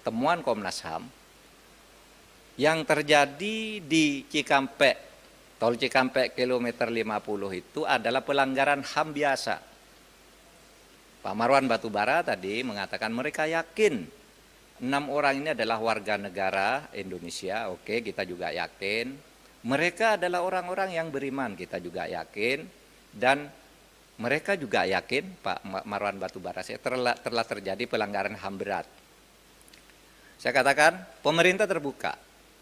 temuan Komnas HAM yang terjadi di Cikampek, tol Cikampek kilometer 50 itu adalah pelanggaran HAM biasa. Pak Marwan Batubara tadi mengatakan mereka yakin 6 orang ini adalah warga negara Indonesia. Oke, kita juga yakin. Mereka adalah orang-orang yang beriman, kita juga yakin. Dan mereka juga yakin, Pak Marwan Batubara, telah terjadi pelanggaran HAM berat. Saya katakan, pemerintah terbuka.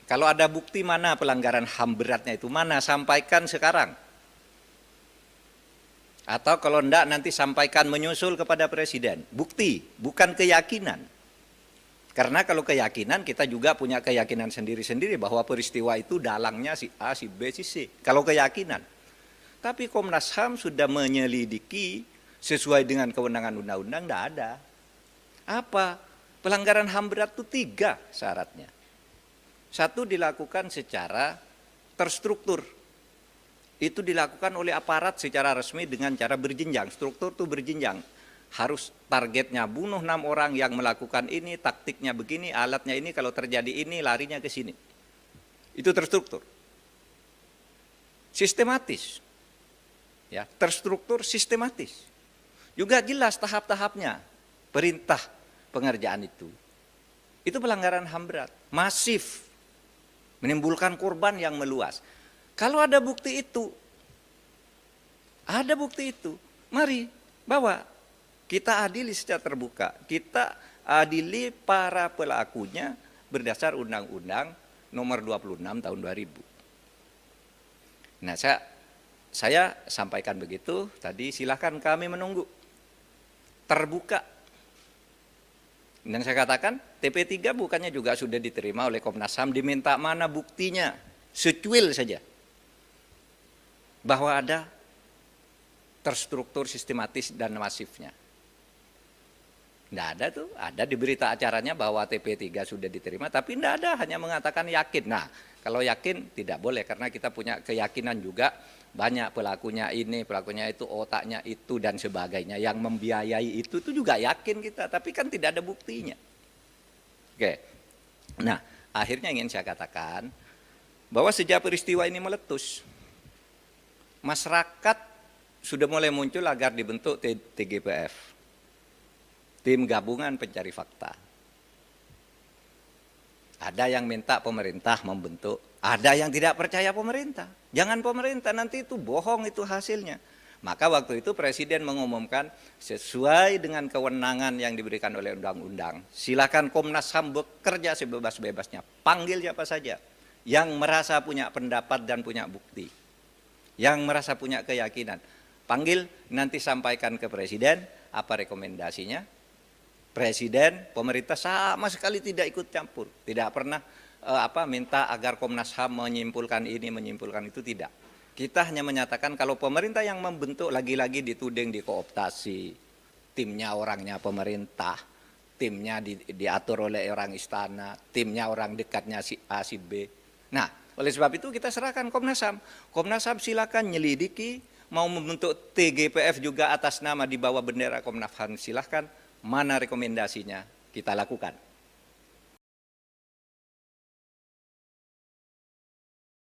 Kalau ada bukti mana pelanggaran HAM beratnya itu, mana, sampaikan sekarang. Atau kalau enggak nanti sampaikan menyusul kepada Presiden. Bukti, bukan keyakinan. Karena kalau keyakinan kita juga punya keyakinan sendiri-sendiri bahwa peristiwa itu dalangnya si A, si B, si C. Kalau keyakinan. Tapi Komnas HAM sudah menyelidiki sesuai dengan kewenangan undang-undang, enggak ada. Apa? Pelanggaran HAM berat itu 3 syaratnya. 1 dilakukan secara terstruktur. Itu dilakukan oleh aparat secara resmi dengan cara berjenjang. Struktur itu berjenjang. Harus targetnya bunuh 6 orang yang melakukan ini, taktiknya begini, alatnya ini, kalau terjadi ini larinya ke sini. Itu terstruktur. Sistematis. Ya, terstruktur sistematis. Juga jelas tahap-tahapnya. Perintah pengerjaan itu. Itu pelanggaran HAM berat, masif. Menimbulkan korban yang meluas. Kalau ada bukti itu, mari bawa. Kita adili secara terbuka, kita adili para pelakunya berdasar Undang-Undang Nomor 26 Tahun 2000. Nah, saya sampaikan begitu tadi, silakan kami menunggu terbuka. Dan saya katakan TP3 bukannya juga sudah diterima oleh Komnas HAM, diminta mana buktinya, secuil saja bahwa ada terstruktur sistematis dan masifnya. Tidak ada tuh, ada di berita acaranya bahwa TP3 sudah diterima, tapi tidak ada, hanya mengatakan yakin. Nah, kalau yakin tidak boleh, karena kita punya keyakinan juga banyak pelakunya ini, pelakunya itu, otaknya itu, dan sebagainya. Yang membiayai itu juga yakin kita, tapi kan tidak ada buktinya. Oke, nah akhirnya ingin saya katakan bahwa sejak peristiwa ini meletus, masyarakat sudah mulai muncul agar dibentuk TGPF. Tim Gabungan Pencari Fakta. Ada yang minta pemerintah membentuk, ada yang tidak percaya pemerintah. Jangan pemerintah, nanti itu bohong itu hasilnya. Maka waktu itu Presiden mengumumkan sesuai dengan kewenangan yang diberikan oleh undang-undang. Silakan Komnas HAM bekerja sebebas-bebasnya. Panggil siapa saja yang merasa punya pendapat dan punya bukti. Yang merasa punya keyakinan. Panggil, nanti sampaikan ke Presiden apa rekomendasinya. Presiden, pemerintah sama sekali tidak ikut campur, tidak pernah minta agar Komnas HAM menyimpulkan ini, menyimpulkan itu, tidak. Kita hanya menyatakan kalau pemerintah yang membentuk, lagi-lagi dituding dikooptasi, timnya orangnya pemerintah, timnya diatur oleh orang istana, timnya orang dekatnya si A, si B. Nah, oleh sebab itu kita serahkan Komnas HAM. Komnas HAM silakan nyelidiki, mau membentuk TGPF juga atas nama di bawah bendera Komnas HAM, silahkan. Mana rekomendasinya kita lakukan.